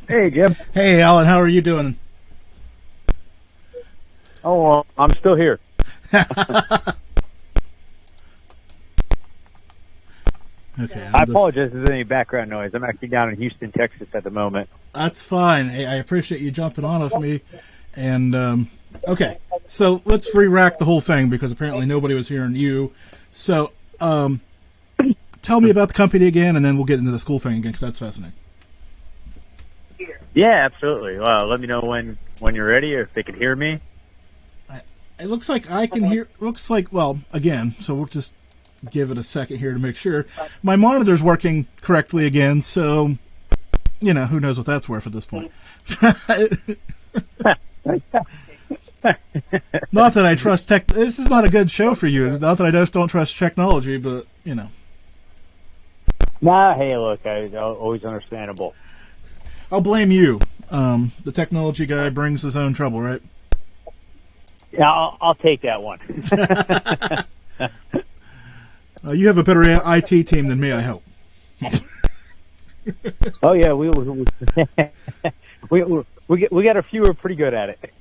Hey, Jim. Hey, Alan, how are you doing? Oh, well, I'm still here. Okay. I apologize if there's any background noise. I'm actually down in Houston, Texas at the moment. That's fine. Hey, I appreciate you jumping on with me. And, okay, so let's re-rack the whole thing because apparently nobody was hearing you. So, tell me about the company again, and then we'll get into the school thing again because that's fascinating. Yeah, absolutely. Let me know when you're ready or if they can hear me. It looks like I can hear. Looks like, well, again, so we'll just give it a second here to make sure. My monitor's working correctly again, so, you know, who knows what that's worth at this point. Not that I trust tech. This is not a good show for you. Not that I just don't trust technology, but, you know. Nah, hey, look, always understandable. I'll blame you. The technology guy brings his own trouble, right? Yeah, I'll take that one. You have a better IT team than me, I hope. Oh yeah, we got a few who are pretty good at it.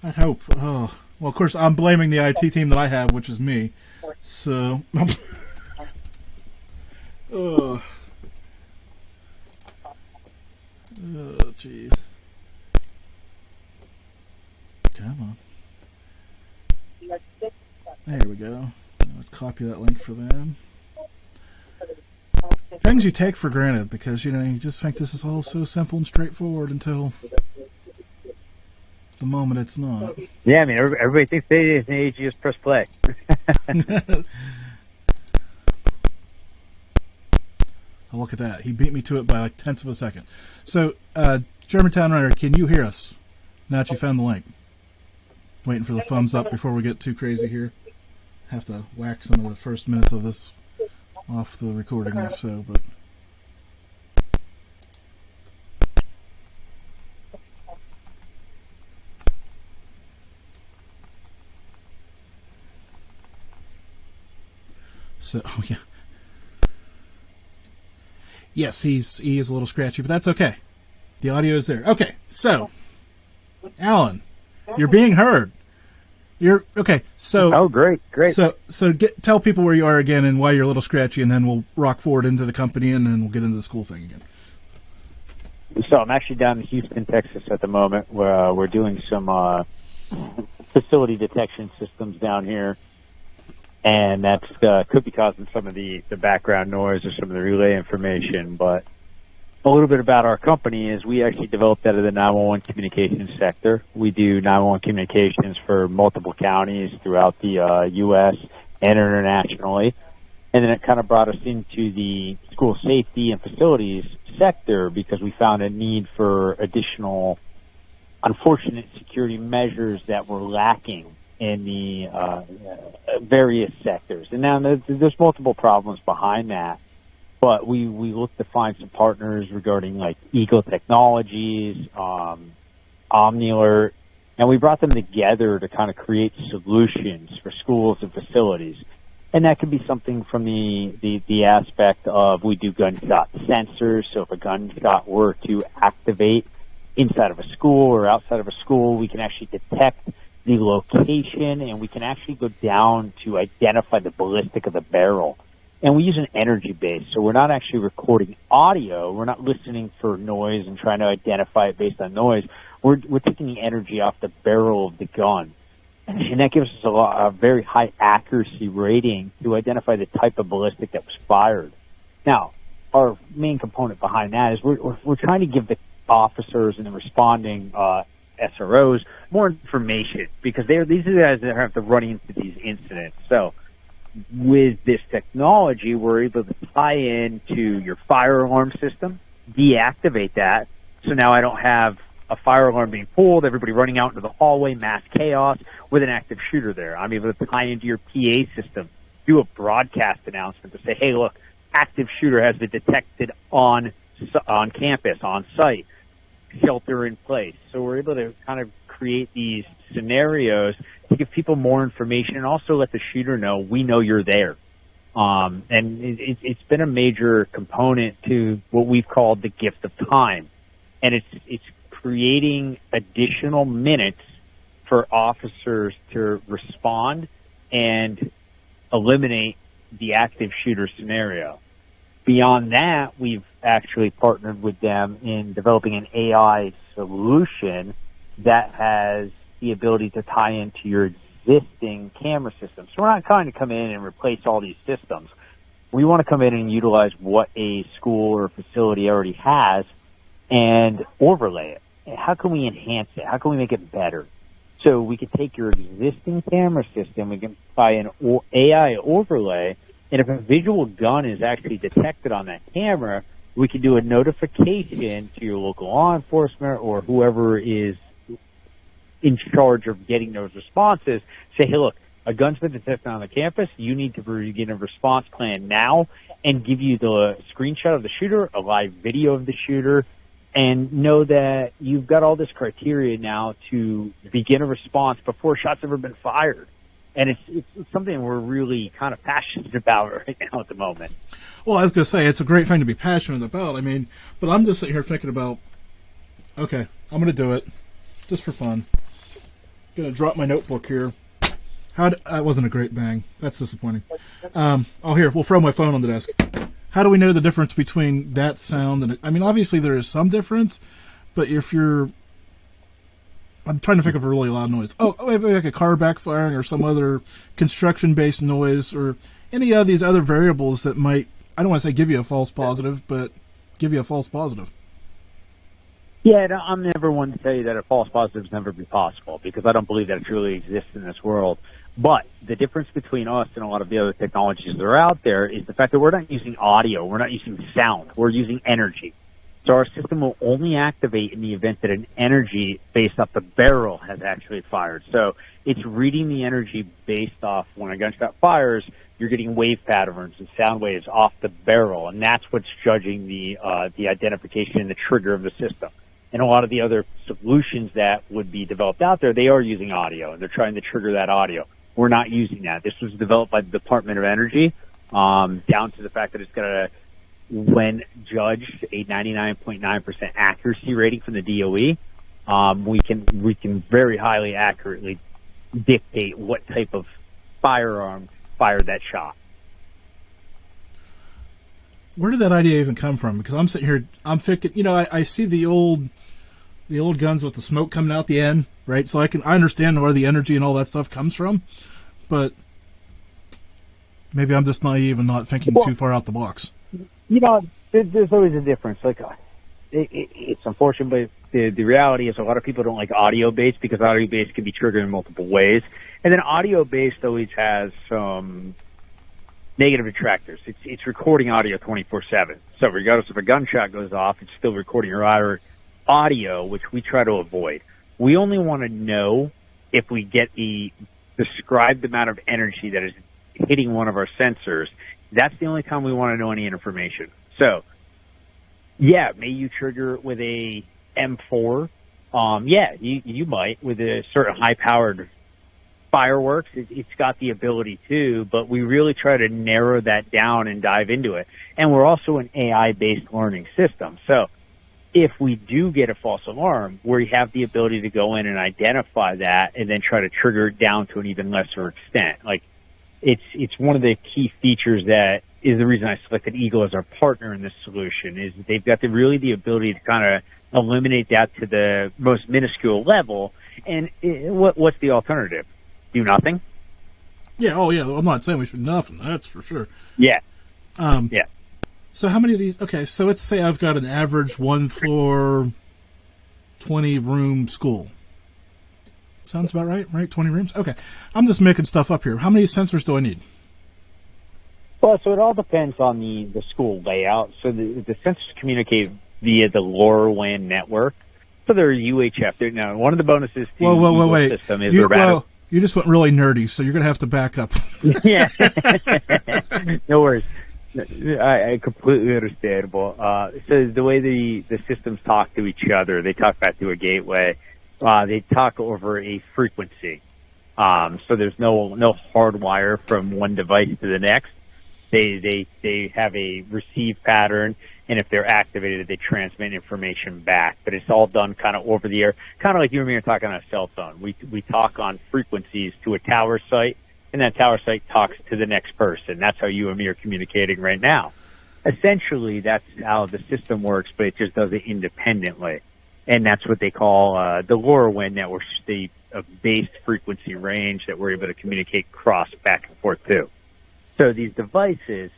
I hope. Oh, well, of course, I'm blaming the IT team that I have, which is me. So, oh, jeez. Come on. There we go. Let's copy that link for them. Things you take for granted because, you know, you just think this is all so simple and straightforward until the moment it's not. Yeah, I mean, everybody thinks they need to just press play. Oh, look at that. He beat me to it by like tenths of a second. So, Germantown Runner, can you hear us now that you found the link? Waiting for the thumbs up before we get too crazy here. Have to whack some of the first minutes of this off the recording if so, but so yeah. Yes, he is a little scratchy, but that's okay. The audio is there. Okay, so Alan, you're being heard. You're okay. So oh, great. So tell people where you are again and why you're a little scratchy, and then we'll rock forward into the company, and then we'll get into the school thing again. So I'm actually down in Houston, Texas at the moment, where we're doing some facility detection systems down here, and that's could be causing some of the background noise or some of the relay information, but. A little bit about our company is we actually developed out of the 911 communications sector. We do 911 communications for multiple counties throughout the U.S. and internationally. And then it kind of brought us into the school safety and facilities sector because we found a need for additional unfortunate security measures that were lacking in the various sectors. And now there's multiple problems behind that. But we look to find some partners regarding like Eagle Technologies, OmniAlert, and we brought them together to kind of create solutions for schools and facilities. And that could be something from the aspect of we do gunshot sensors. So if a gunshot were to activate inside of a school or outside of a school, we can actually detect the location and we can actually go down to identify the ballistic of the barrel. And we use an energy base, so we're not actually recording audio. We're not listening for noise and trying to identify it based on noise. We're taking the energy off the barrel of the gun. And that gives us a very high accuracy rating to identify the type of ballistic that was fired. Now, our main component behind that is we're trying to give the officers and the responding SROs more information because these are the guys that have to run into these incidents. So with this technology, we're able to tie into your fire alarm system, deactivate that. So now I don't have a fire alarm being pulled, everybody running out into the hallway, mass chaos with an active shooter there. I'm able to tie into your PA system, do a broadcast announcement to say, hey, look, active shooter has been detected on campus, on site, shelter in place. So we're able to kind of create these scenarios to give people more information and also let the shooter know we know you're there. And it's been a major component to what we've called the gift of time. and it's creating additional minutes for officers to respond and eliminate the active shooter scenario. Beyond that, we've actually partnered with them in developing an AI solution that has the ability to tie into your existing camera system. So we're not trying to come in and replace all these systems. We want to come in and utilize what a school or facility already has and overlay it. How can we enhance it? How can we make it better? So we can take your existing camera system, we can apply an AI overlay, and if a visual gun is actually detected on that camera, we can do a notification to your local law enforcement or whoever is in charge of getting those responses. Say, hey, look, a gun's been detected on the campus. You need to begin a response plan now, and give you the screenshot of the shooter, a live video of the shooter, and know that you've got all this criteria now to begin a response before shots have ever been fired. And it's something we're really kind of passionate about right now at the moment. Well, I was going to say, it's a great thing to be passionate about. I mean, but I'm just sitting here thinking about, okay, I'm going to do it just for fun. Going to drop my notebook here. That wasn't a great bang. That's disappointing. Here, we'll throw my phone on the desk. How do we know the difference between that sound and... I mean, obviously there is some difference, but if you're... I'm trying to think of a really loud noise. Oh, maybe like a car backfiring or some other construction-based noise or any of these other variables that might, I don't want to say give you a false positive, but give you a false positive. Yeah, no, I'm never one to tell you that a false positive is never be possible, because I don't believe that it truly exists in this world. But the difference between us and a lot of the other technologies that are out there is the fact that we're not using audio, we're not using sound, we're using energy. So our system will only activate in the event that an energy based off the barrel has actually fired. So it's reading the energy based off when a gunshot fires, you're getting wave patterns and sound waves off the barrel, and that's what's judging the identification and the trigger of the system. And a lot of the other solutions that would be developed out there, they are using audio, and they're trying to trigger that audio. We're not using that. This was developed by the Department of Energy, down to the fact that it's got a, when judged, a 99.9% accuracy rating from the DOE. We can very highly accurately dictate what type of firearm fired that shot. Where did that idea even come from? Because I'm sitting here, I'm thinking, I see the old guns with the smoke coming out the end, right? So I understand where the energy and all that stuff comes from, but maybe I'm just naive and not thinking too far out the box. There's always a difference. Like, it's unfortunate, but the reality is a lot of people don't like audio-based, because audio-based can be triggered in multiple ways. And then audio-based always has some negative detractors. It's recording audio 24/7. So regardless if a gunshot goes off, it's still recording your audio, which we try to avoid. We only want to know if we get the described amount of energy that is hitting one of our sensors. That's the only time we want to know any information. So, yeah, may you trigger with a M4? Yeah, you might with a certain high-powered fireworks. It's got the ability to, but we really try to narrow that down and dive into it. And we're also an AI-based learning system. So if we do get a false alarm, we have the ability to go in and identify that and then try to trigger it down to an even lesser extent. Like, it's one of the key features that is the reason I selected Eagle as our partner in this solution, is that they've got the ability to kind of eliminate that to the most minuscule level. And what's the alternative? Do nothing? Yeah, I'm not saying we should do nothing, that's for sure. Yeah. Yeah. So how many of these, okay, so let's say I've got an average 1-floor, 20-room school. Sounds about right? 20 rooms? Okay. I'm just making stuff up here. How many sensors do I need? Well, so it all depends on the school layout. So the sensors communicate via the LoRaWAN network. So they're UHF. Now, one of the bonuses to the system is you just went really nerdy, so you're going to have to back up. Yeah. No worries. I completely understandable. So the way the systems talk to each other, they talk back to a gateway. They talk over a frequency. So there's no hard wire from one device to the next. They have a receive pattern, and if they're activated, they transmit information back. But it's all done kind of over the air, kind of like you and me are talking on a cell phone. We talk on frequencies to a tower site, and that tower site talks to the next person. That's how you and me are communicating right now. Essentially, that's how the system works, but it just does it independently. And that's what they call the LoRaWAN network, a base frequency range that we're able to communicate cross back and forth to. So these devices,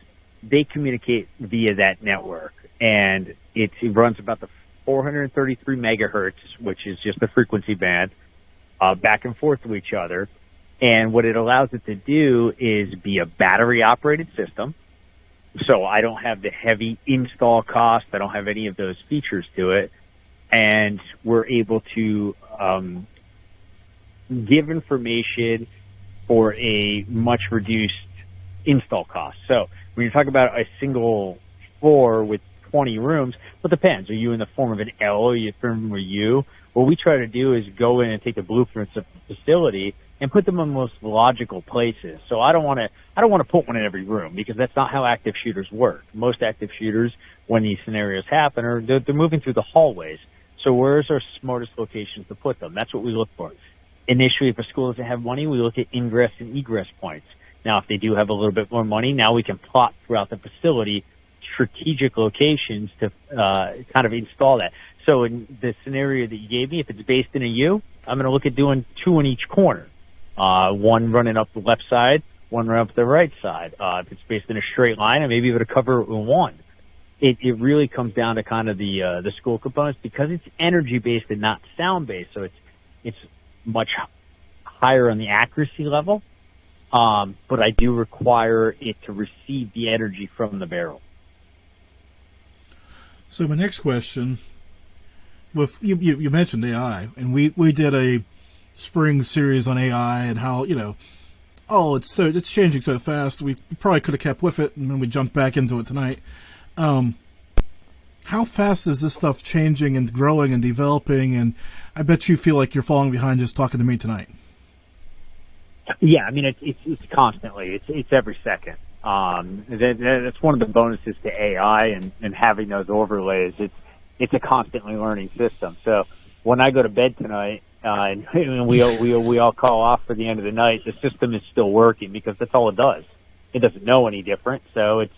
they communicate via that network, and it runs about the 433 megahertz, which is just the frequency band, back and forth to each other. And what it allows it to do is be a battery-operated system. So I don't have the heavy install cost. I don't have any of those features to it. And we're able to give information for a much reduced install cost. So when you're talking about a single floor with 20 rooms, well, it depends. Are you in the form of an L or are you in the form of a U? What we try to do is go in and take the blueprints of the facility and put them in the most logical places. So I don't want to put one in every room, because that's not how active shooters work. Most active shooters, when these scenarios happen, they're moving through the hallways. So where's our smartest locations to put them? That's what we look for. Initially, if a school doesn't have money, we look at ingress and egress points. Now, if they do have a little bit more money, now we can plot throughout the facility strategic locations to kind of install that. So in the scenario that you gave me, if it's based in a U, I'm going to look at doing 2 in each corner. One running up the left side, one running up the right side. If it's based in a straight line, I may be able to cover it with one. It really comes down to kind of the school components, because it's energy based and not sound based. So it's much higher on the accuracy level. But I do require it to receive the energy from the barrel. So my next question, with you mentioned AI, and we did a spring series on AI and how, it's changing so fast. We probably could have kept with it, and then we jumped back into it tonight. How fast is this stuff changing and growing and developing? And I bet you feel like you're falling behind just talking to me tonight. Yeah, I mean, it's constantly. It's every second. That's one of the bonuses to AI and having those overlays. It's a constantly learning system. So when I go to bed tonight, and we all call off for the end of the night, the system is still working, because that's all it does. It doesn't know any different, so it's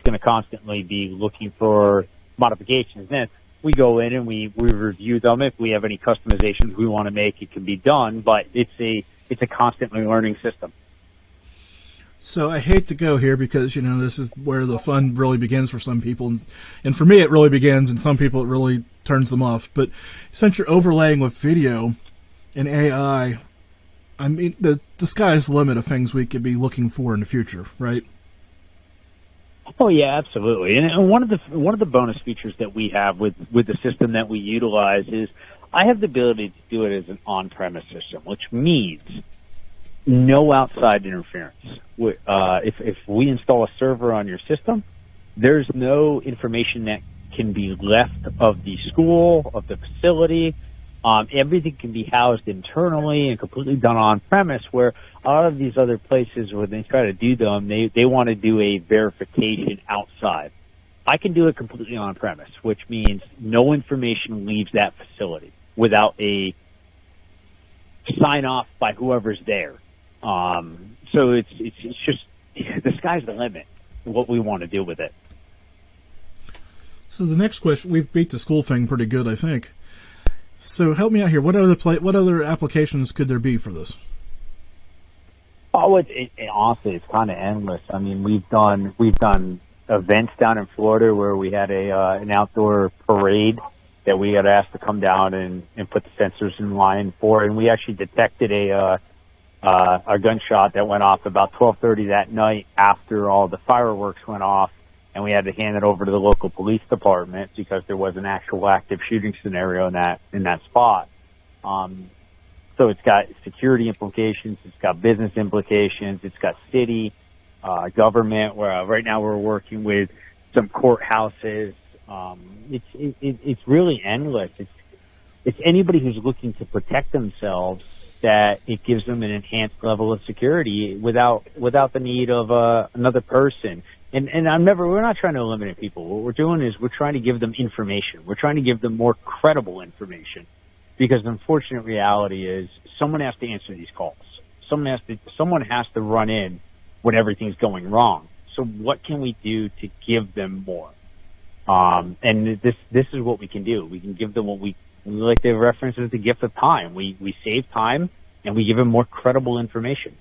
going to constantly be looking for modifications. Then we go in and we review them. If we have any customizations we want to make, it can be done, but it's a constantly learning system. So I hate to go here, because, this is where the fun really begins for some people. And for me, it really begins, and some people, it really turns them off. But since you're overlaying with video and AI, I mean, the sky's the limit of things we could be looking for in the future, right? Oh yeah, absolutely. And one of the bonus features that we have with the system that we utilize is I have the ability to do it as an on-premise system, which means no outside interference. If we install a server on your system, there's no information that can be left of the school, of the facility. Everything can be housed internally and completely done on-premise, where a lot of these other places, when they try to do them, they want to do a verification outside. I can do it completely on-premise, which means no information leaves that facility without a sign-off by whoever's there. So it's just, the sky's the limit, what we want to do with it. So the next question, we've beat the school thing pretty good, I think. So help me out here. What other applications could there be for this? Oh, honestly, it's kind of endless. I mean, we've done events down in Florida where we had an outdoor parade that we got asked to come down and put the sensors in line for, and we actually detected a gunshot that went off about 12:30 that night after all the fireworks went off, and we had to hand it over to the local police department because there was an actual active shooting scenario in that spot. So it's got security implications, it's got business implications, it's got city, government. Where right now we're working with some courthouses. It's really endless. It's anybody who's looking to protect themselves, that it gives them an enhanced level of security without the need of another person. And we're not trying to eliminate people. What we're doing is we're trying to give them information. We're trying to give them more credible information, because the unfortunate reality is someone has to answer these calls. Someone has to run in when everything's going wrong. So what can we do to give them more? And this is what we can do. We can give them what we like to reference as the gift of time. We save time and we give them more credible information.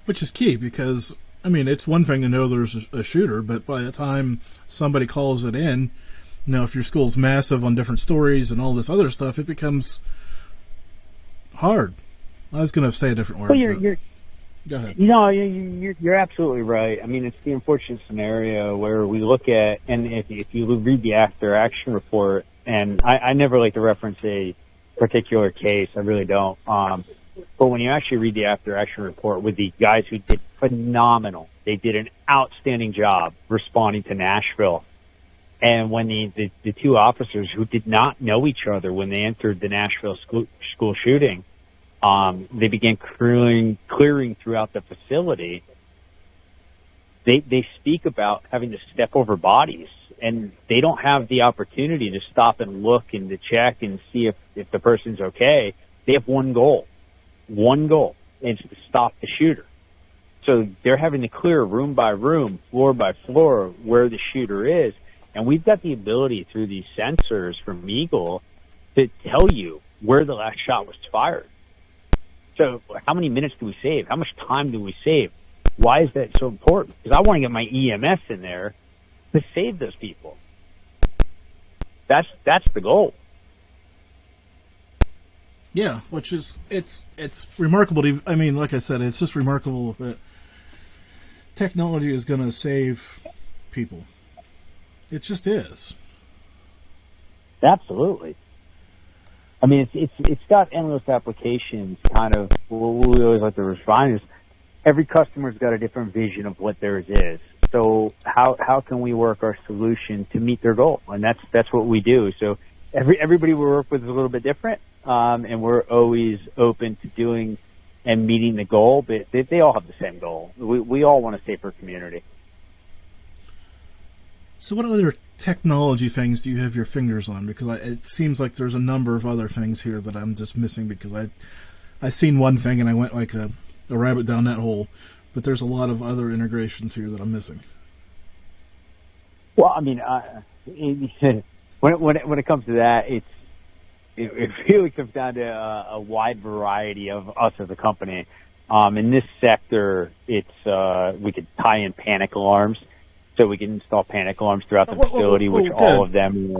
Which is key, because, I mean, it's one thing to know there's a shooter, but by the time somebody calls it in, now if your school's massive on different stories and all this other stuff, it becomes hard. I was going to say a different word. Well, go ahead. You're absolutely right. I mean, it's the unfortunate scenario where we look at, and if you read the after action report, and I never like to reference a particular case, I really don't. But when you actually read the after action report with the guys who did phenomenal, they did an outstanding job responding to Nashville. And when the two officers who did not know each other when they entered the Nashville school shooting, they began clearing throughout the facility. They speak about having to step over bodies, and they don't have the opportunity to stop and look and to check and see if the person's okay. They have one goal, and it's to stop the shooter. So they're having to clear room by room, floor by floor, where the shooter is. And we've got the ability through these sensors from Eagle to tell you where the last shot was fired. So how many minutes do we save? How much time do we save? Why is that so important? Because I want to get my EMS in there to save those people. That's the goal. Yeah, which is, it's remarkable. I mean, like I said, it's just remarkable that technology is going to save people. It just is. Absolutely. I mean, it's got endless applications. Kind of what we always like to refine is every customer's got a different vision of what theirs is. So how can we work our solution to meet their goal? And that's what we do. So everybody we work with is a little bit different, and we're always open to doing and meeting the goal. But they all have the same goal. We all want a safer community. So what other technology things do you have your fingers on? Because it seems like there's a number of other things here that I'm just missing, because I seen one thing and I went like a rabbit down that hole. But there's a lot of other integrations here that I'm missing. Well, I mean, when it comes to that, it really comes down to a wide variety of us as a company. In this sector, it's we could tie in panic alarms. So we can install panic alarms throughout the facility, which good. all of them.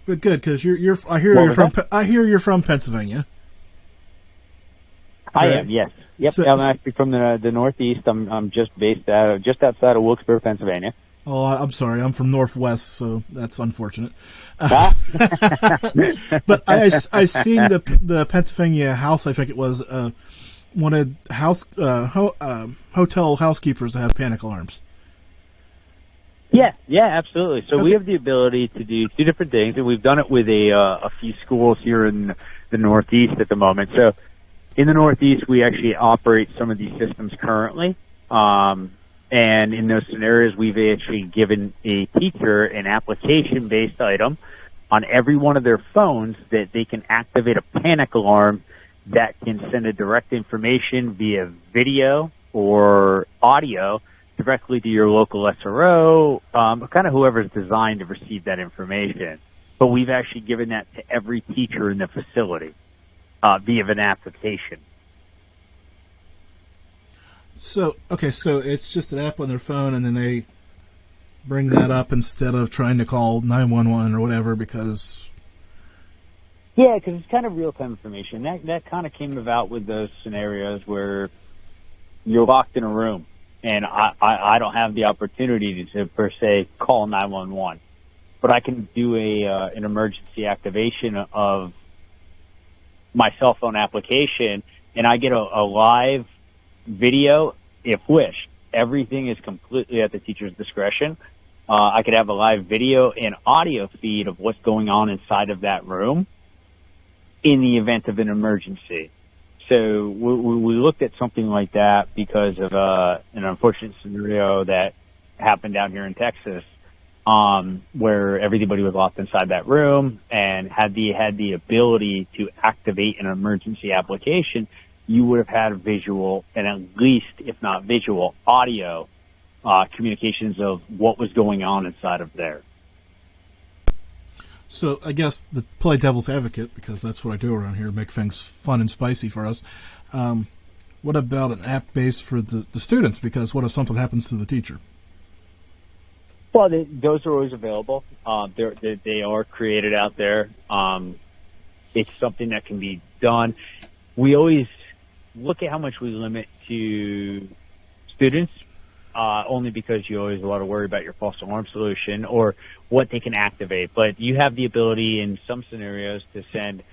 But good, because I hear you're from Pennsylvania. Correct? I am, yes. Yep, I'm actually from the Northeast. I'm just based just outside of Wilkes-Barre, Pennsylvania. Oh, I'm sorry. I'm from Northwest, so that's unfortunate. But I seen the Pennsylvania House. I think it was wanted hotel housekeepers to have panic alarms. Yeah, absolutely. So we have the ability to do two different things, and we've done it with a few schools here in the Northeast at the moment. So in the Northeast, we actually operate some of these systems currently. And in those scenarios, we've actually given a teacher an application-based item on every one of their phones that they can activate a panic alarm that can send a direct information via video or audio directly to your local SRO, kind of whoever's designed to receive that information. But we've actually given that to every teacher in the facility via an application. So it's just an app on their phone, and then they bring that up instead of trying to call 911 or whatever, because... Yeah, because it's kind of real-time information. That kind of came about with those scenarios where you're locked in a room, and I don't have the opportunity to, per se, call 911. But I can do an emergency activation of my cell phone application, and I get a live video, if wished. Everything is completely at the teacher's discretion. I could have a live video and audio feed of what's going on inside of that room in the event of an emergency. So we looked at something like that because of an unfortunate scenario that happened down here in Texas, where everybody was locked inside that room and had the ability to activate an emergency application, you would have had visual and at least, if not visual, audio communications of what was going on inside of there. So I guess to play devil's advocate, because that's what I do around here, make things fun and spicy for us. What about an app base for the students? Because what if something happens to the teacher? Well, those are always available. They are created out there. It's something that can be done. We always look at how much we limit to students, only because you always want to worry about your false alarm solution or what they can activate. But you have the ability in some scenarios to send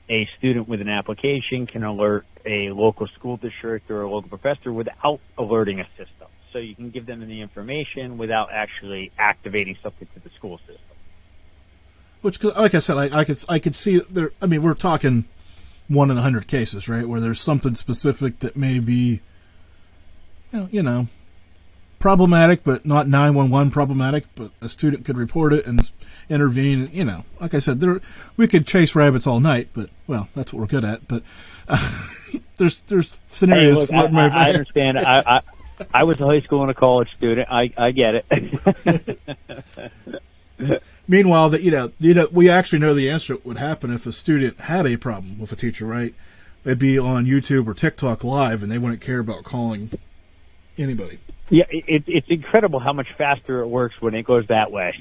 a student with an application can alert a local school district or a local professor without alerting a system. So you can give them the information without actually activating something to the school system. Which, like I said, I could see there. I mean, we're talking 1 in 100 cases, right, where there's something specific that may be, problematic, but not 911 problematic. But a student could report it and intervene. Like I said, we could chase rabbits all night, but well, that's what we're good at. But there's scenarios. Hey, look, I understand. I was a high school and a college student. I get it. Meanwhile, we actually know the answer would happen if a student had a problem with a teacher, right? They'd be on YouTube or TikTok live, and they wouldn't care about calling anybody. Yeah, it's incredible how much faster it works when it goes that way.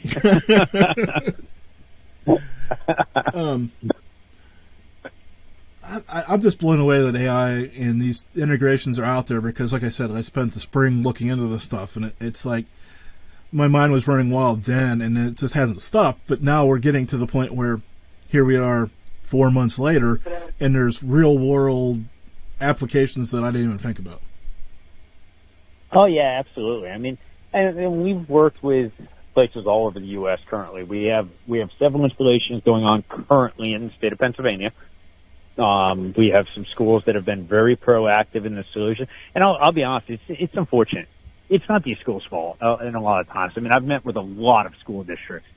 I'm just blown away that AI and these integrations are out there because, like I said, I spent the spring looking into this stuff, and it's like my mind was running wild then, and it just hasn't stopped. But now we're getting to the point where here we are 4 months later, and there's real-world applications that I didn't even think about. Oh, yeah, absolutely. I mean, and we've worked with places all over the U.S. currently. We have several installations going on currently in the state of Pennsylvania. We have some schools that have been very proactive in the solution. And I'll be honest, it's unfortunate. It's not these schools' fault in a lot of times. I mean, I've met with a lot of school districts.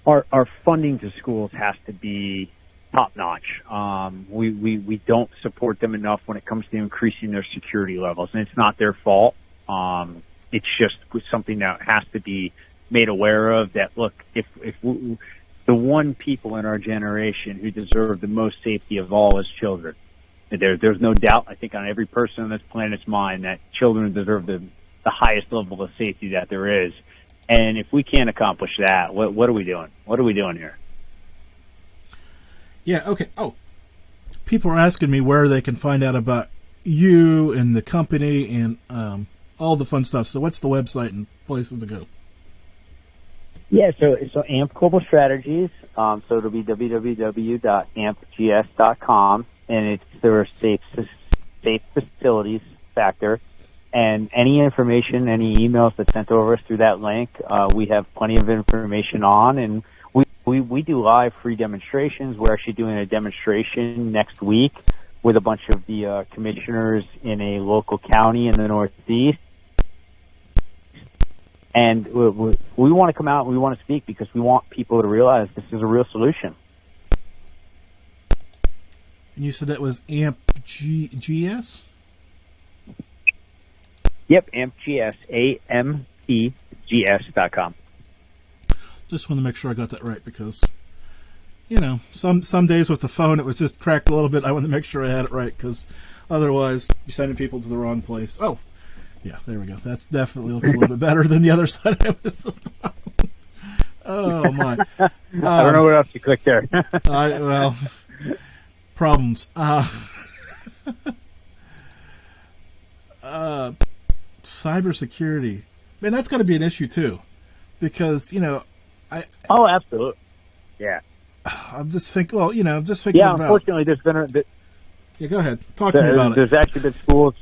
Our funding to schools has to be top-notch. We don't support them enough when it comes to increasing their security levels. And it's not their fault. It's just something that has to be made aware of that, look, if the one people in our generation who deserve the most safety of all is children. There's no doubt, I think, on every person on this planet's mind that children deserve the highest level of safety that there is. And if we can't accomplish that, what are we doing? What are we doing here? Yeah, okay. Oh, people are asking me where they can find out about you and the company and all the fun stuff. So what's the website and places to go? Yeah, so AMP Global Strategies, so it'll be www.ampgs.com, and it's their safe facilities factor. And any information, any emails that's sent over us through that link, we have plenty of information on, and we do live free demonstrations. We're actually doing a demonstration next week with a bunch of the commissioners in a local county in the Northeast. And we want to come out and we want to speak because we want people to realize this is a real solution. And you said that was AMPGS? Yep, AMPGS, AMPGS.com. Just want to make sure I got that right because, some days with the phone it was just cracked a little bit. I want to make sure I had it right because otherwise you're sending people to the wrong place. Oh, yeah, there we go. That's definitely looks a little bit better than the other side of it. Oh, my. I don't know what else you clicked there. Problems. Cybersecurity. Man, that's got to be an issue, too. Because, Oh, absolutely. Yeah. I'm just thinking, about... Yeah, unfortunately, there's been Yeah, go ahead. Talk to me about it. There's actually been schools...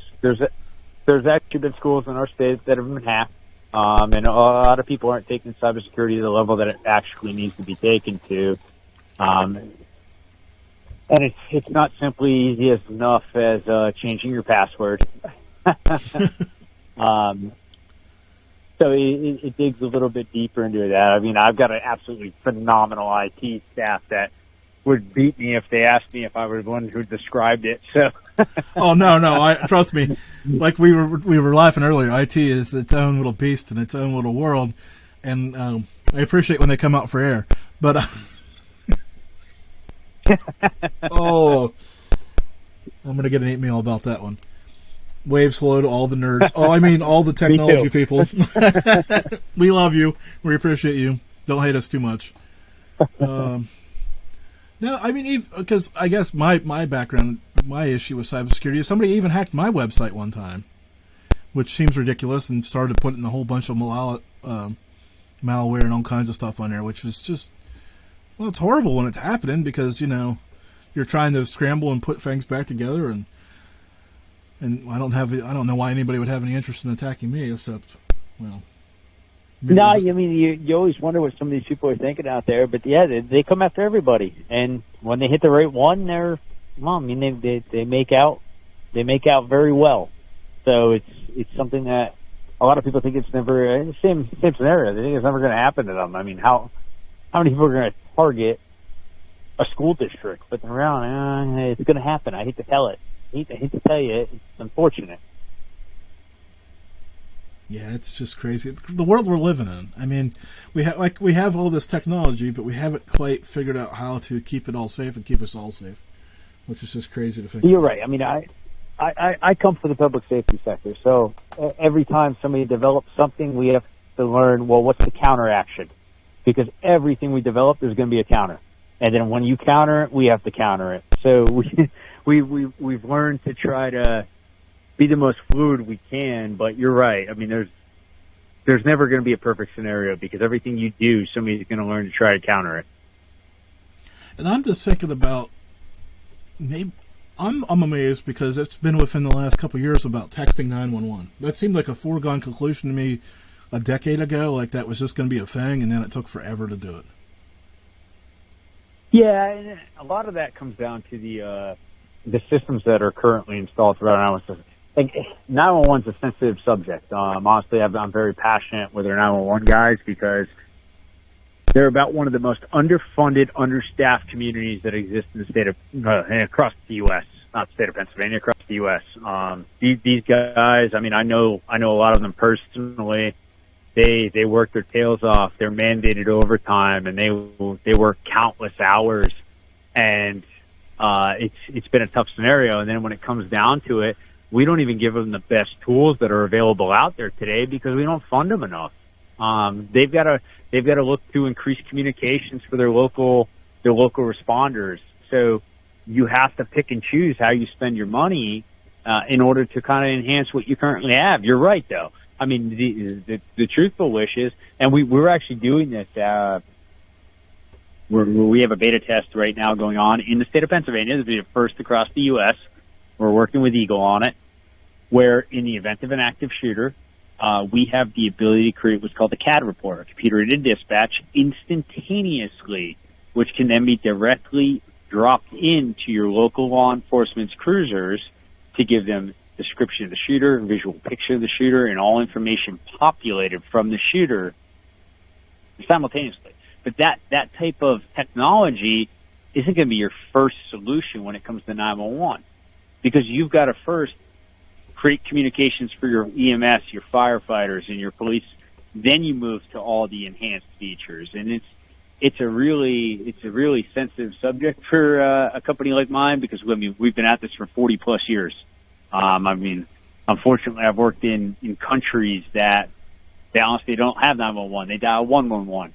There's actually been schools in our state that have been hacked, and a lot of people aren't taking cybersecurity to the level that it actually needs to be taken to. And it's not simply easy as enough as changing your password. So it digs a little bit deeper into that. I mean, I've got an absolutely phenomenal IT staff that would beat me if they asked me if I was the one who described it. So, oh no, trust me. Like we were laughing earlier. IT is its own little beast in its own little world, and I appreciate when they come out for air. But oh, I'm gonna get an email about that one. Wave slow to all the nerds. Oh, I mean all the technology people. We love you. We appreciate you. Don't hate us too much. No, I mean, because I guess my background, my issue with cybersecurity is somebody even hacked my website one time, which seems ridiculous, and started putting a whole bunch of malware and all kinds of stuff on there, which was just, well, it's horrible when it's happening because, you know, you're trying to scramble and put things back together, and I don't know why anybody would have any interest in attacking me except, well. No, I mean, you always wonder what some of these people are thinking out there, but yeah, they come after everybody, and when they hit the right one, they make out very well. So it's something that a lot of people think it's never same scenario. They think it's never going to happen to them. I mean, how many people are going to target a school district? But around, it's going to happen. I hate to tell it. I hate to tell you, it's unfortunate. Yeah, it's just crazy. The world we're living in. I mean, we have all this technology, but we haven't quite figured out how to keep it all safe and keep us all safe, which is just crazy to think. You're right. I mean, I come from the public safety sector, so every time somebody develops something, we have to learn, well, what's the counteraction? Because everything we develop, there's going to be a counter, and then when you counter it, we have to counter it. So we've learned to try to be the most fluid we can, but you're right. I mean, there's never going to be a perfect scenario because everything you do, somebody's going to learn to try to counter it. And I'm just thinking about maybe I'm amazed because it's been within the last couple of years about texting 911. That seemed like a foregone conclusion to me a decade ago, like that was just going to be a thing, and then it took forever to do it. Yeah, and a lot of that comes down to the systems that are currently installed throughout our system. Like 911 is a sensitive subject. Honestly, I'm very passionate with our 911 guys because they're about one of the most underfunded, understaffed communities that exist in the state of across the U.S. Not the state of Pennsylvania, across the U.S. These guys, I mean, I know a lot of them personally. They work their tails off. They're mandated overtime, and they work countless hours, and it's been a tough scenario. And then when it comes down to it, we don't even give them the best tools that are available out there today because we don't fund them enough. They've got to look to increase communications for their local responders. So you have to pick and choose how you spend your money in order to kind of enhance what you currently have. You're right, though. I mean, the truthful wish is, and we're actually doing this. We have a beta test right now going on in the state of Pennsylvania. This will be the first across the U.S. We're working with Eagle on it, where in the event of an active shooter, we have the ability to create what's called a CAD report, a computer-aided dispatch, instantaneously, which can then be directly dropped into your local law enforcement's cruisers to give them description of the shooter, visual picture of the shooter, and all information populated from the shooter simultaneously. But that type of technology isn't going to be your first solution when it comes to 911. Because you've got to first create communications for your EMS, your firefighters, and your police. Then you move to all the enhanced features, and it's a really sensitive subject for a company like mine because we've been at this for 40 plus years. I mean, unfortunately, I've worked in countries that they honestly don't have 911; they dial 111,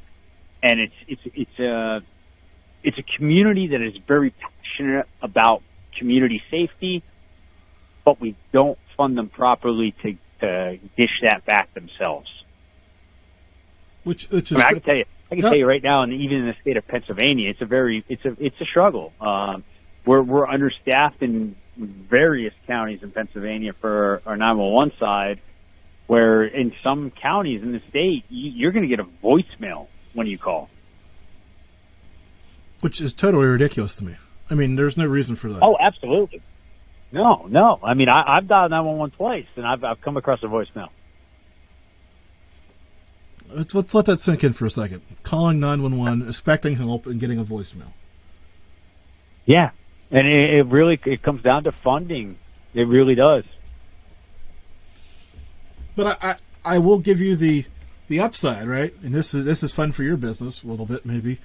and it's a community that is very passionate about community safety, but we don't fund them properly to dish that back themselves. Which is, I can tell you right now, and even in the state of Pennsylvania, it's a struggle. We're understaffed in various counties in Pennsylvania for our 911 side, where in some counties in the state, you're going to get a voicemail when you call. Which is totally ridiculous to me. I mean, there's no reason for that. Oh, absolutely. No. I mean, I've dialed 911 twice, and I've come across a voicemail. let's let that sink in for a second. Calling 911, expecting help, and getting a voicemail. Yeah, and it really comes down to funding. It really does. But I will give you the upside, right? And this is fun for your business a little bit, maybe.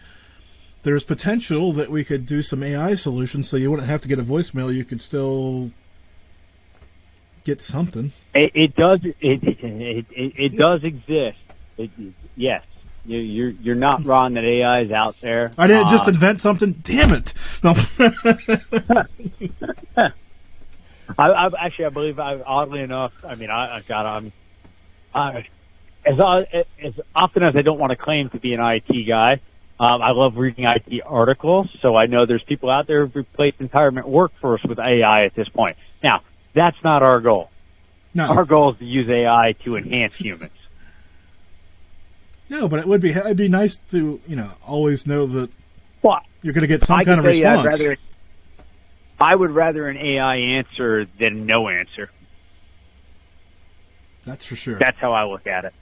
There's potential that we could do some AI solutions, so you wouldn't have to get a voicemail. You could still get something. It does. It does exist. Yes, you're not wrong that AI is out there. I didn't just invent something. Damn it! No. I believe, oddly enough, I mean, as often as I don't want to claim to be an IT guy, I love reading IT articles, so I know there's people out there who've replaced entire workforce with AI at this point. Now, that's not our goal. No. Our goal is to use AI to enhance humans. No, but it'd be nice to, always know that you're going to get some I kind of response. I would rather an AI answer than no answer. That's for sure. That's how I look at it.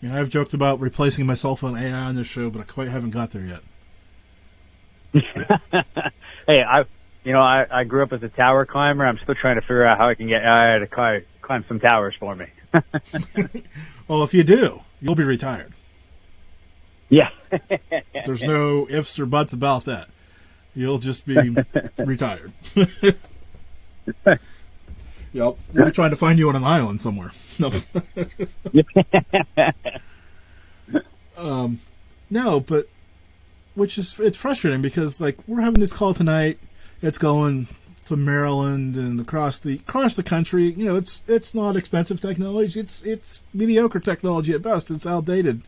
I've joked about replacing myself on AI on this show, but I quite haven't got there yet. Hey, I grew up as a tower climber. I'm still trying to figure out how I can get AI to climb some towers for me. Well, if you do, you'll be retired. Yeah. There's no ifs or buts about that. You'll just be retired. Yep. We'll be trying to find you on an island somewhere. No. No, but it's frustrating because we're having this call tonight. It's going to Maryland and across the country. It's not expensive technology. It's mediocre technology at best. It's outdated.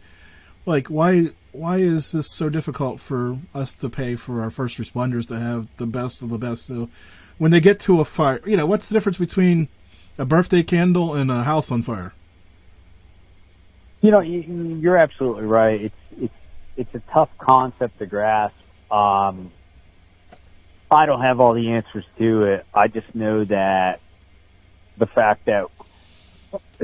Why is this so difficult for us to pay for our first responders to have the best of the best? So when they get to a fire, what's the difference between a birthday candle and a house on fire? You're absolutely right. It's a tough concept to grasp. I don't have all the answers to it. I just know that the fact that,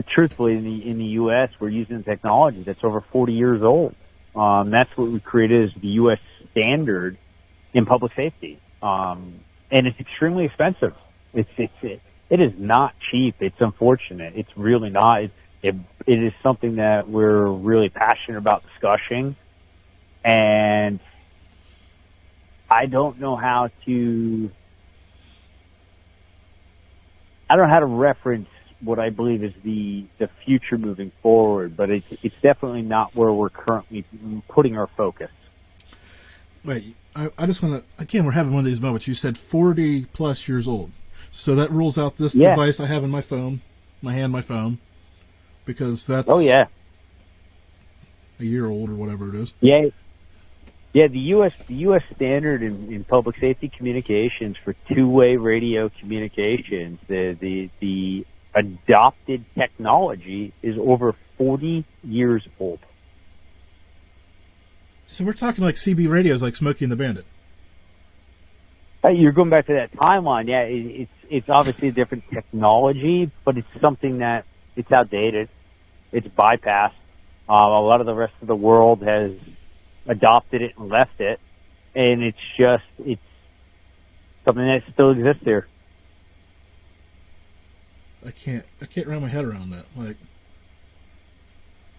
truthfully, in the U.S., we're using technology that's over 40 years old. That's what we created as the U.S. standard in public safety, and it's extremely expensive. It is not cheap. It's unfortunate. It's really not. It is something that we're really passionate about discussing, and I don't know how to reference what I believe is the future moving forward, but it's definitely not where we're currently putting our focus. Wait, I just want to, again, we're having one of these moments. You said 40 plus years old. So that rules out this device I have in my phone, my phone, because that's a year old or whatever it is. Yeah. Yeah, the U.S. standard in public safety communications for two-way radio communications, the adopted technology is over 40 years old. So we're talking like CB radios, like Smokey and the Bandit. You're going back to that timeline. Yeah, it's obviously a different technology, but it's something that it's outdated. It's bypassed. A lot of the rest of the world has adopted it and left it, and it's something that still exists here. I can't wrap my head around that.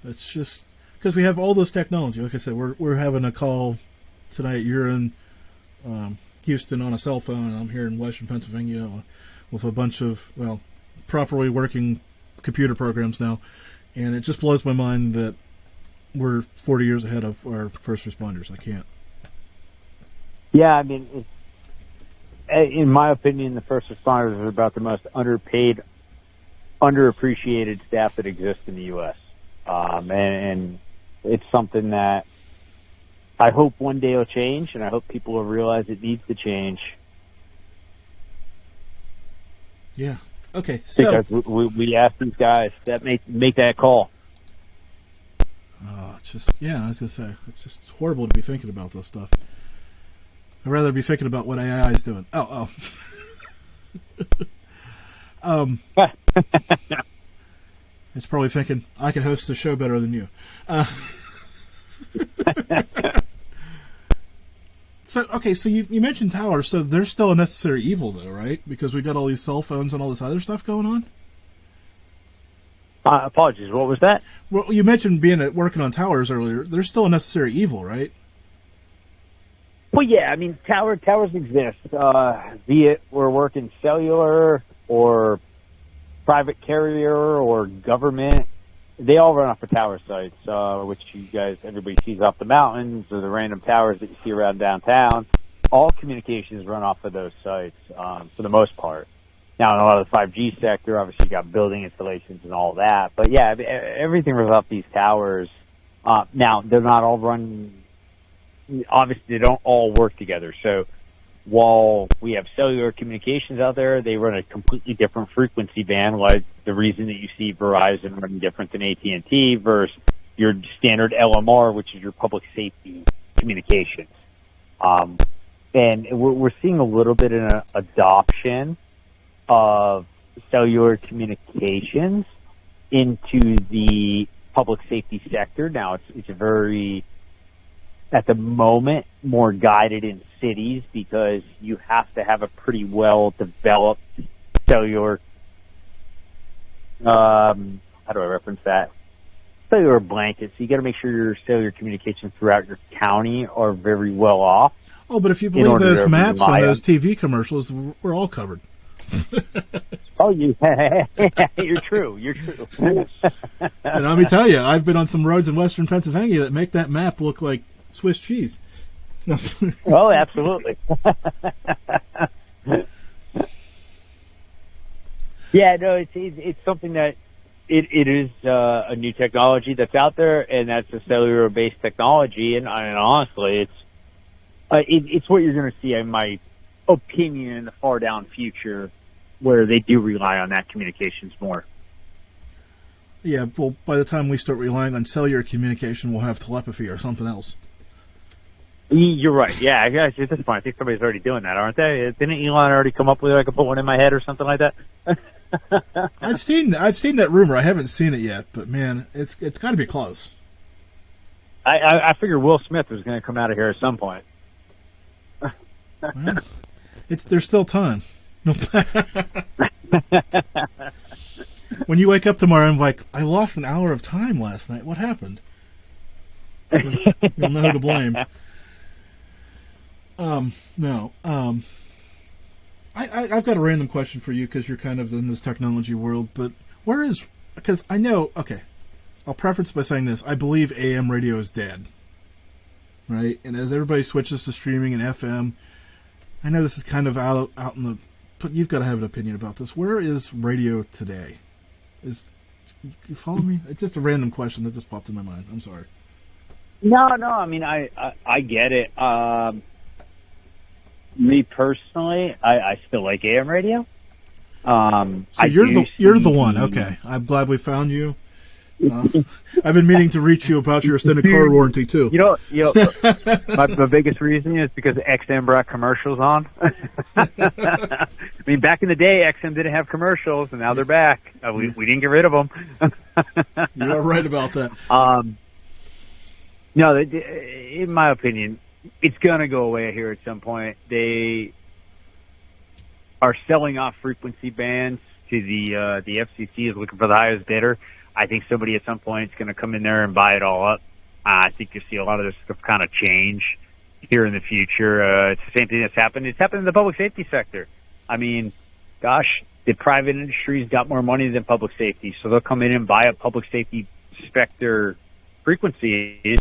That's just because we have all this technology. Like I said, we're having a call tonight. You're in Houston on a cell phone, and I'm here in Western Pennsylvania with a bunch of properly working computer programs now, and it just blows my mind that we're 40 years ahead of our first responders. I can't. Yeah, I mean, in my opinion, the first responders are about the most underpaid, underappreciated staff that exists in the U.S. And it's something that I hope one day will change, and I hope people will realize it needs to change. Yeah. Okay. So because we asked these guys that make that call. Oh, it's just I was gonna say it's just horrible to be thinking about this stuff. I'd rather be thinking about what AI is doing. It's probably thinking, I can host the show better than you. So you mentioned towers, so they're still a necessary evil, though, right? Because we got all these cell phones and all this other stuff going on? Apologies, what was that? Well, you mentioned working on towers earlier. They're still a necessary evil, right? Well, yeah, I mean, towers exist. Be it we're working cellular or private carrier or government, they all run off of tower sites, which everybody sees off the mountains or the random towers that you see around downtown. All communications run off of those sites for the most part. Now, in a lot of the 5G sector, obviously you got building installations and all that. But yeah, everything runs off these towers. Now, they're not all run. Obviously, they don't all work together. So while we have cellular communications out there, they run a completely different frequency band, like the reason that you see Verizon running different than AT&T versus your standard LMR, which is your public safety communications. And we're seeing a little bit of an adoption of cellular communications into the public safety sector. Now, it's very, at the moment, more guided in cities because you have to have a pretty well-developed cellular, how do I reference that? Cellular blanket. So you got to make sure your cellular communications throughout your county are very well off. Oh, but if you believe those maps on those TV commercials, we're all covered. Oh, you're true. You're true. And let me tell you, I've been on some roads in western Pennsylvania that make that map look like Swiss cheese. Oh, absolutely. Yeah, no, it's something that it is a new technology that's out there, and that's a cellular-based technology. And honestly, it's what you're going to see, in my opinion, in the far down future, where they do rely on that communications more. Yeah, well, by the time we start relying on cellular communication, we'll have telepathy or something else. You're right. Yeah, I guess at this point, I think somebody's already doing that, aren't they? Didn't Elon already come up with I could put one in my head or something like that? I've seen that rumor. I haven't seen it yet, but man, it's got to be close. I figure Will Smith was going to come out of here at some point. Well, there's still time. When you wake up tomorrow, I'm like, I lost an hour of time last night. What happened? You'll know who to blame. No. I've got a random question for you because you're kind of in this technology world, but because I know, okay, I'll preface by saying this. I believe AM radio is dead, right? And as everybody switches to streaming and FM, I know this is kind of out in the, but you've got to have an opinion about this. Where is radio today? You follow me? It's just a random question that just popped in my mind. I'm sorry. No. I mean, I get it. Me personally, I still like AM radio. So you're the one. Okay, I'm glad we found you. I've been meaning to reach you about your extended car warranty too. You know, my biggest reason is because XM brought commercials on. I mean, back in the day, XM didn't have commercials, and now they're back. We didn't get rid of them. You are right about that. No, in my opinion, it's going to go away here at some point. They are selling off frequency bands to the FCC is looking for the highest bidder. I think somebody at some point is going to come in there and buy it all up. I think you'll see a lot of this stuff kind of change here in the future. It's the same thing that's happened. It's happened in the public safety sector. I mean, gosh, the private industry's got more money than public safety, so they'll come in and buy up public safety sector frequencies,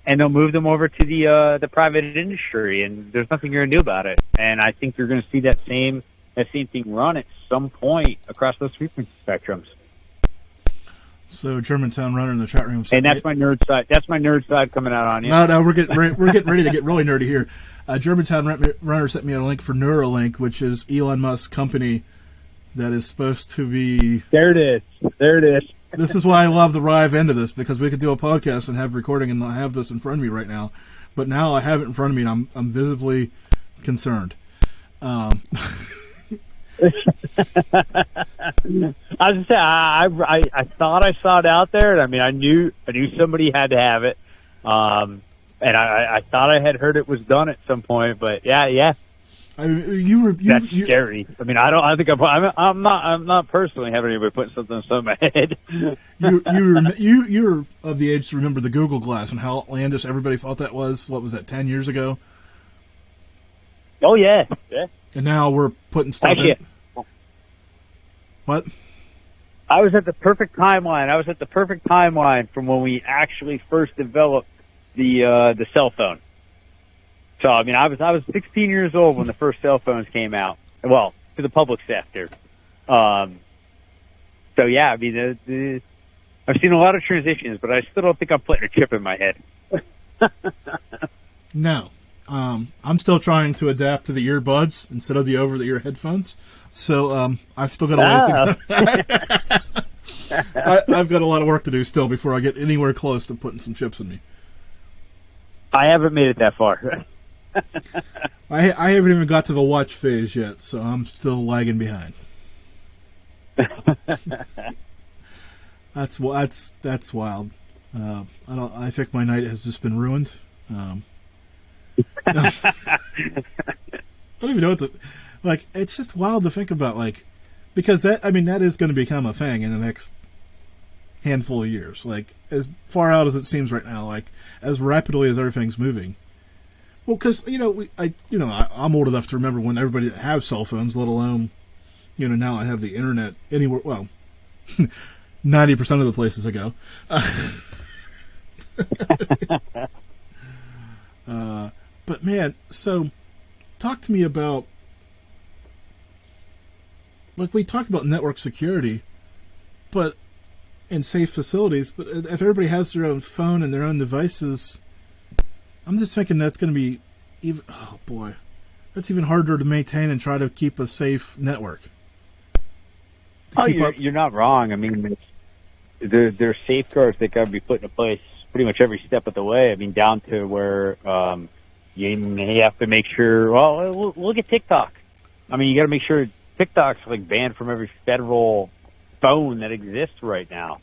and they'll move them over to the private industry, and there's nothing you're going to do about it. And I think you're going to see that same thing run at some point across those frequency spectrums. So Germantown Runner in the chat room. And that's my nerd side. That's my nerd side coming out on you. No, we're getting ready to get really nerdy here. Germantown Runner sent me a link for Neuralink, which is Elon Musk's company that is supposed to be. There it is. This is why I love the live end of this, because we could do a podcast and have recording and not have this in front of me right now. But now I have it in front of me, and I'm visibly concerned. I was just saying, I thought I saw it out there, and I mean, I knew somebody had to have it, and I thought I had heard it was done at some point, but yeah. I mean, That's scary. I mean, I think I'm not personally having anybody putting something in my head. You're of the age to remember the Google Glass and how outlandish everybody thought that was. What was that, 10 years ago? Oh yeah. And now we're putting stuff in. What? I was at the perfect timeline from when we actually first developed the cell phone. So I mean, I was 16 years old when the first cell phones came out. Well, to the public sector. So yeah, I mean, I've seen a lot of transitions, but I still don't think I'm putting a chip in my head. No. I'm still trying to adapt to the earbuds instead of the over-the-ear headphones. So I've still got a ways to go. I've got a lot of work to do still before I get anywhere close to putting some chips in me. I haven't made it that far. I haven't even got to the watch phase yet, so I'm still lagging behind. That's wild. I think my night has just been ruined. I don't even know what to, like. It's just wild to think about, like, because that is going to become a thing in the next handful of years. Like, as far out as it seems right now, like as rapidly as everything's moving. Well, because I'm old enough to remember when everybody didn't have cell phones, let alone, now I have the internet anywhere. Well, 90% of the places I go. But man, so talk to me about, like, we talked about network security, but in safe facilities. But if everybody has their own phone and their own devices, I'm just thinking that's going to be that's even harder to maintain and try to keep a safe network. You're not wrong. I mean, there's safeguards that got to be put into place pretty much every step of the way. I mean, down to where you have to make sure. Well, look at TikTok. I mean, you got to make sure TikTok's like banned from every federal phone that exists right now.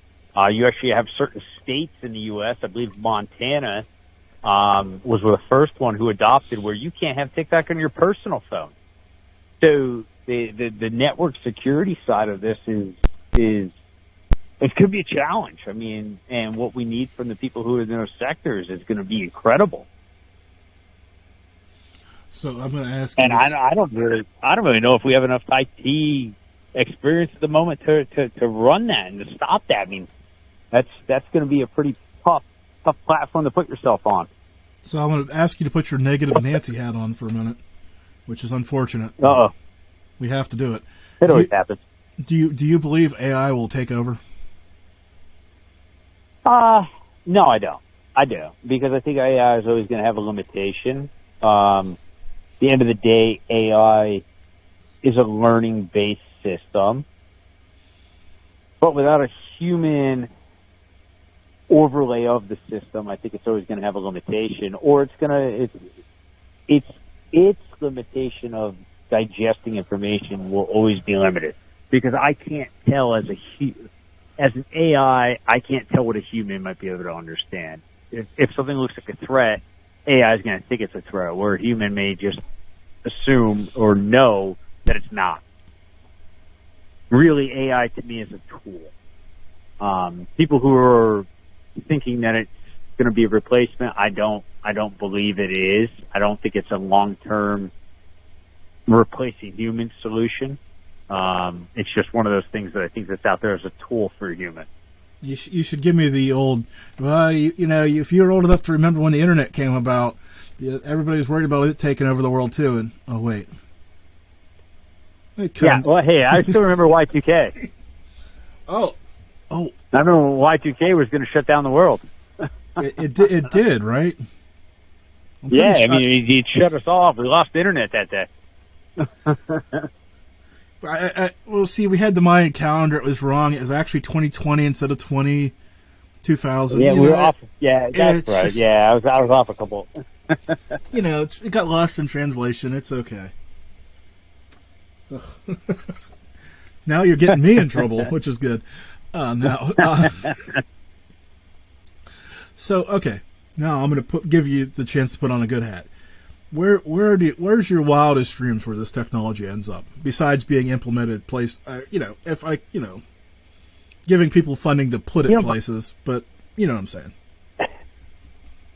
You actually have certain states in the U.S. I believe Montana was the first one who adopted where you can't have TikTok on your personal phone. So the network security side of this is it could be a challenge. I mean, and what we need from the people who are in those sectors is going to be incredible. So I'm going to ask you. And I don't really know if we have enough IT experience at the moment to run that and to stop that. I mean, that's going to be a pretty tough platform to put yourself on. So I'm going to ask you to put your negative Nancy hat on for a minute, which is unfortunate. Uh-oh. We have to do it. It always happens. Do you believe AI will take over? No, I don't. I do, because I think AI is always going to have a limitation. At the end of the day, AI is a learning-based system, but without a human overlay of the system, I think it's always going to have a limitation, or its limitation of digesting information will always be limited, because I can't tell as an AI, I can't tell what a human might be able to understand. If something looks like a threat, AI is going to think it's a threat, where a human may just assume or know that it's not. Really, AI to me is a tool. People who are thinking that it's going to be a replacement, I don't believe it is. I don't think it's a long-term replacing human solution. It's just one of those things that I think that's out there as a tool for a human. You should give me the old, if you're old enough to remember when the internet came about, everybody was worried about it taking over the world too. And oh wait, yeah. Well, hey, I still remember Y2K. Oh, I remember when Y2K was going to shut down the world. it did, right? Yeah, I mean, it shut us off. We lost the internet that day. Well, see, we had the Mayan calendar. It was wrong. It was actually 2020 instead of 2000. Yeah, we were off. Yeah, that's right. Just, yeah, I was off a couple. It got lost in translation. It's okay. Now you're getting me in trouble, which is good. So, okay. Now I'm going to give you the chance to put on a good hat. Where's your wildest dreams where this technology ends up? Besides being implemented, giving people funding to put it places, but you know what I'm saying.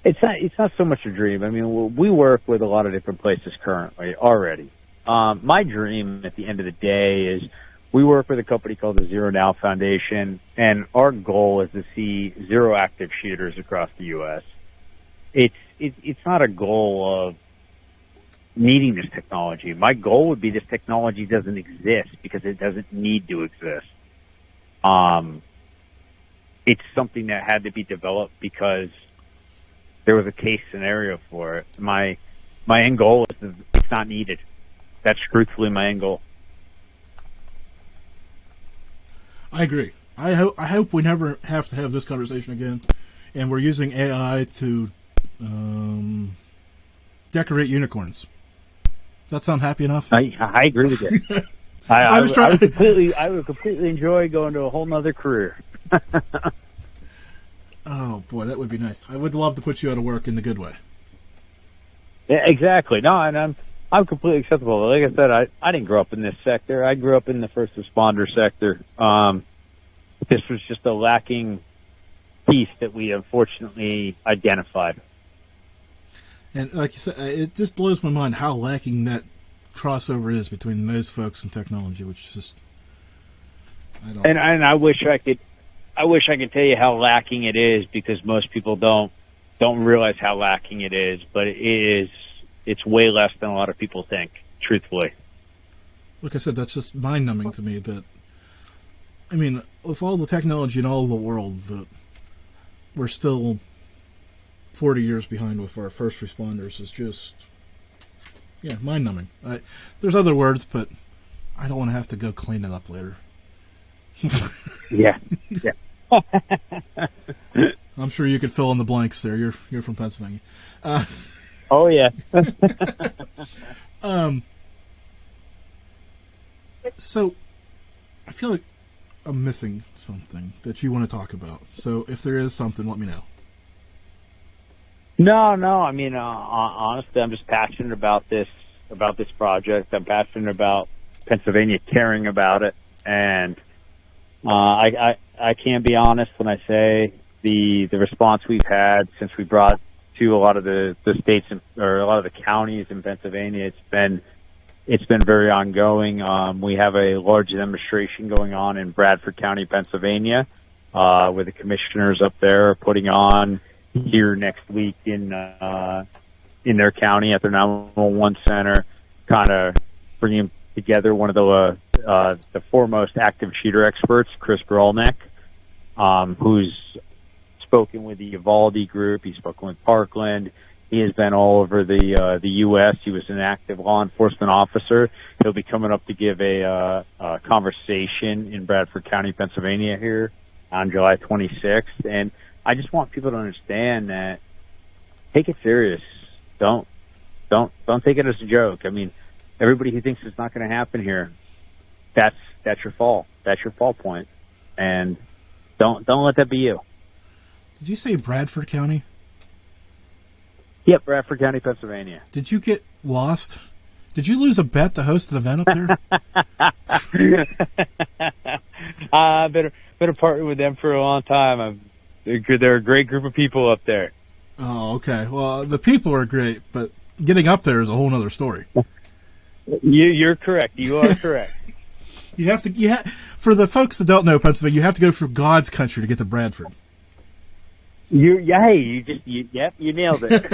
It's not so much a dream. I mean, we work with a lot of different places currently already. My dream at the end of the day is we work with a company called the Zero Now Foundation, and our goal is to see zero active shooters across the U.S. It's not a goal of needing this technology. My goal would be this technology doesn't exist because it doesn't need to exist. It's something that had to be developed because there was a case scenario for it. My end goal is it's not needed. That's truthfully my end goal. I agree. I hope we never have to have this conversation again, and we're using AI to decorate unicorns. Does that sound happy enough? I agree with you. I would completely enjoy going to a whole nother career. Oh boy, that would be nice. I would love to put you out of work in the good way. Yeah, exactly. No, and I'm completely acceptable. Like I said, I didn't grow up in this sector. I grew up in the first responder sector. This was just a lacking piece that we unfortunately identified. And like you said, it just blows my mind how lacking that crossover is between those folks and technology, which is just And I wish I could tell you how lacking it is, because most people don't realize how lacking it is, but it's way less than a lot of people think, truthfully. Like I said, that's just mind-numbing to me that, I mean, with all the technology in all of the world, that we're still 40 years behind with our first responders is just, mind-numbing. There's other words, but I don't want to have to go clean it up later. Yeah. I'm sure you could fill in the blanks there. You're from Pennsylvania. Oh yeah. So I feel like I'm missing something that you want to talk about. So if there is something, let me know. No. I mean, honestly, I'm just passionate about this project. I'm passionate about Pennsylvania caring about it, and I can't be honest when I say the response we've had since we brought to a lot of the states or a lot of the counties in Pennsylvania. It's been very ongoing. We have a large demonstration going on in Bradford County, Pennsylvania, with the commissioners up there putting on here next week in their county at their 911 center, kind of bringing together one of the foremost active shooter experts, Chris Grolnick, who's spoken with the Uvalde group. He's spoken with Parkland. He has been all over the U.S. He was an active law enforcement officer. He'll be coming up to give a conversation in Bradford County, Pennsylvania here on July 26th. And I just want people to understand that take it serious. Don't take it as a joke. I mean, everybody who thinks it's not going to happen here, that's your fall. That's your fall point. And don't let that be you. Did you say Bradford County? Yep, Bradford County, Pennsylvania. Did you get lost? Did you lose a bet to host an event up there? I've been a partner with them for a long time. They're a great group of people up there. Oh, okay. Well, the people are great, but getting up there is a whole other story. You're correct. You are correct. You have to. For the folks that don't know Pennsylvania, you have to go through God's country to get to Bradford. You nailed it.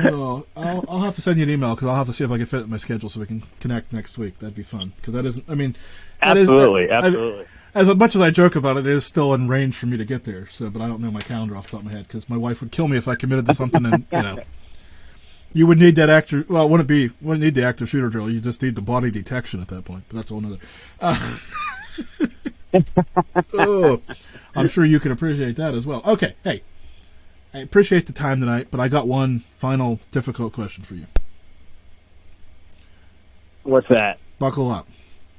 Oh, I'll have to send you an email because I'll have to see if I can fit it in my schedule so we can connect next week. That'd be fun because that isn't. I mean, absolutely. As much as I joke about it, it is still in range for me to get there. So, but I don't know my calendar off the top of my head because my wife would kill me if I committed to something and you would need that actor. Well, wouldn't need the active shooter drill. You just need the body detection at that point. But that's a whole nother. Oh, I'm sure you can appreciate that as well. Okay, hey, I appreciate the time tonight, but I got one final difficult question for you. What's that? Buckle up.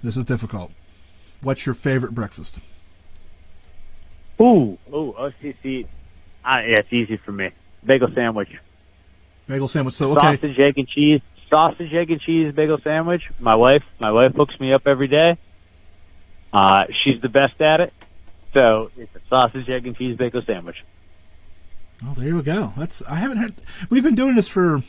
This is difficult. What's your favorite breakfast? OCC. Yeah, it's easy for me. Bagel sandwich. Bagel sandwich. So, okay. Sausage, egg, and cheese. Sausage, egg, and cheese bagel sandwich. My wife hooks me up every day. She's the best at it. So it's a sausage, egg, and cheese bagel sandwich. Oh, there you go. We've been doing this for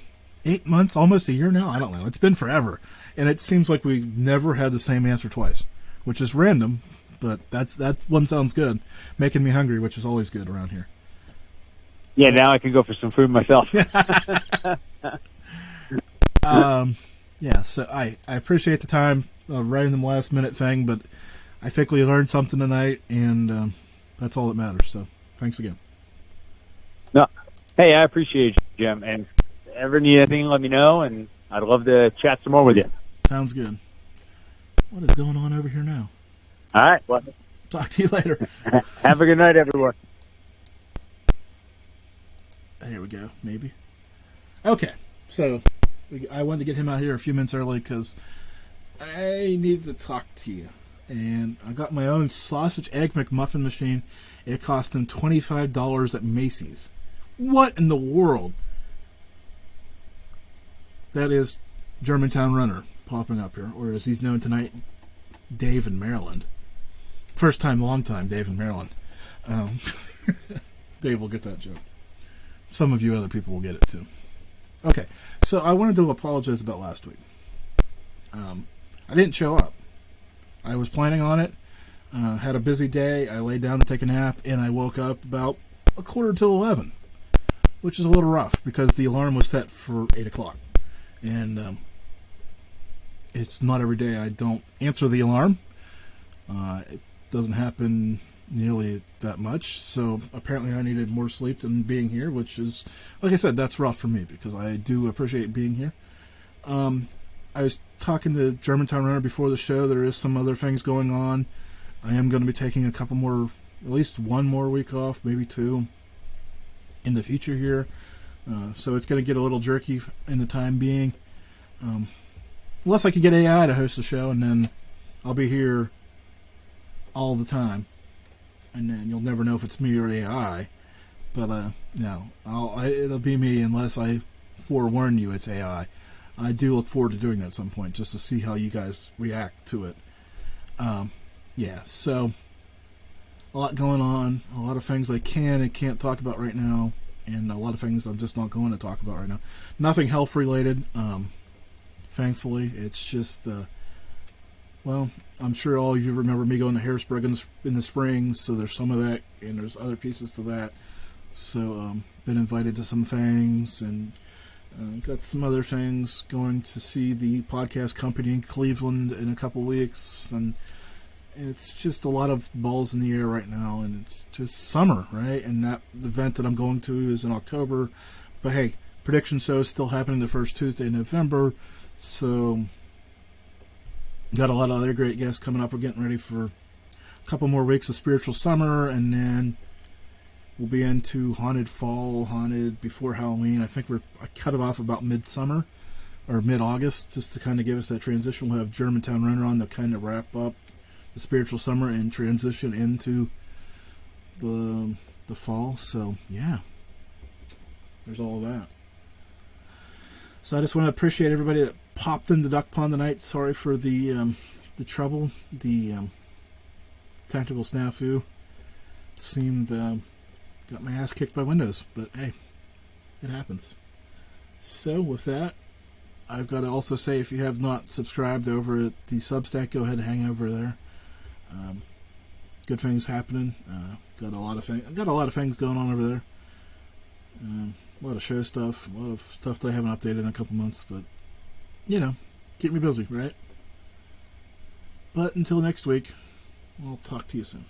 8 months, almost a year now. I don't know. It's been forever. And it seems like we've never had the same answer twice, which is random, but that one sounds good. Making me hungry, which is always good around here. Yeah, now I can go for some food myself. Yeah, so I appreciate the time writing the last minute thing, but I think we learned something tonight, and that's all that matters. So thanks again. No, hey, I appreciate you, Jim. And if ever need anything, let me know, and I'd love to chat some more with you. Sounds good. What is going on over here now? All right. Well, talk to you later. Have a good night, everyone. There we go. Maybe. Okay. So I wanted to get him out here a few minutes early because I need to talk to you. And I got my own sausage egg McMuffin machine. It cost him $25 at Macy's. What in the world? That is Germantown Runner popping up here, or as he's known tonight, Dave in Maryland. First time, long time, Dave in Maryland. Dave will get that joke. Some of you other people will get it too. Okay, so I wanted to apologize about last week. I didn't show up. I was planning on it. Had a busy day. I laid down to take a nap, and I woke up about 11:15, which is a little rough because the alarm was set for 8 o'clock. And it's not every day I don't answer the alarm. It doesn't happen nearly that much, so apparently I needed more sleep than being here, which is, like I said, that's rough for me because I do appreciate being here. I was talking to Germantown Runner before the show. There is some other things going on. I am going to be taking a couple more, at least one more week off, maybe two, in the future here. So it's going to get a little jerky in the time being. Unless I could get AI to host the show, and then I'll be here all the time. And then you'll never know if it's me or AI. But no, it'll be me unless I forewarn you it's AI. I do look forward to doing that at some point, just to see how you guys react to it. Yeah, so a lot going on, a lot of things I can and can't talk about right now, and a lot of things I'm just not going to talk about right now. Nothing health related, thankfully. It's just, well, I'm sure all of you remember me going to Harrisburg in the spring, so there's some of that, and there's other pieces to that. So, been invited to some things, and got some other things, going to see the podcast company in Cleveland in a couple weeks, and it's just a lot of balls in the air right now, and it's just summer, right? And that event that I'm going to is in October, but hey, prediction show is still happening the first Tuesday in November, so got a lot of other great guests coming up. We're getting ready for a couple more weeks of spiritual summer, and then we'll be into haunted fall, haunted before Halloween. I think I cut it off about midsummer or mid-August, just to kind of give us that transition. We'll have Germantown Runner on to kind of wrap up the spiritual summer and transition into the fall. So yeah, there's all of that. So I just want to appreciate everybody that popped in the duck pond tonight. Sorry for the trouble, the technical snafu. Seemed got my ass kicked by Windows, but hey, it happens. So with that, I've got to also say, if you have not subscribed over at the Substack, go ahead and hang over there. Good things happening. Got a lot of things going on over there. A lot of show stuff, a lot of stuff that I haven't updated in a couple months, but keep me busy, right? But until next week, I'll talk to you soon.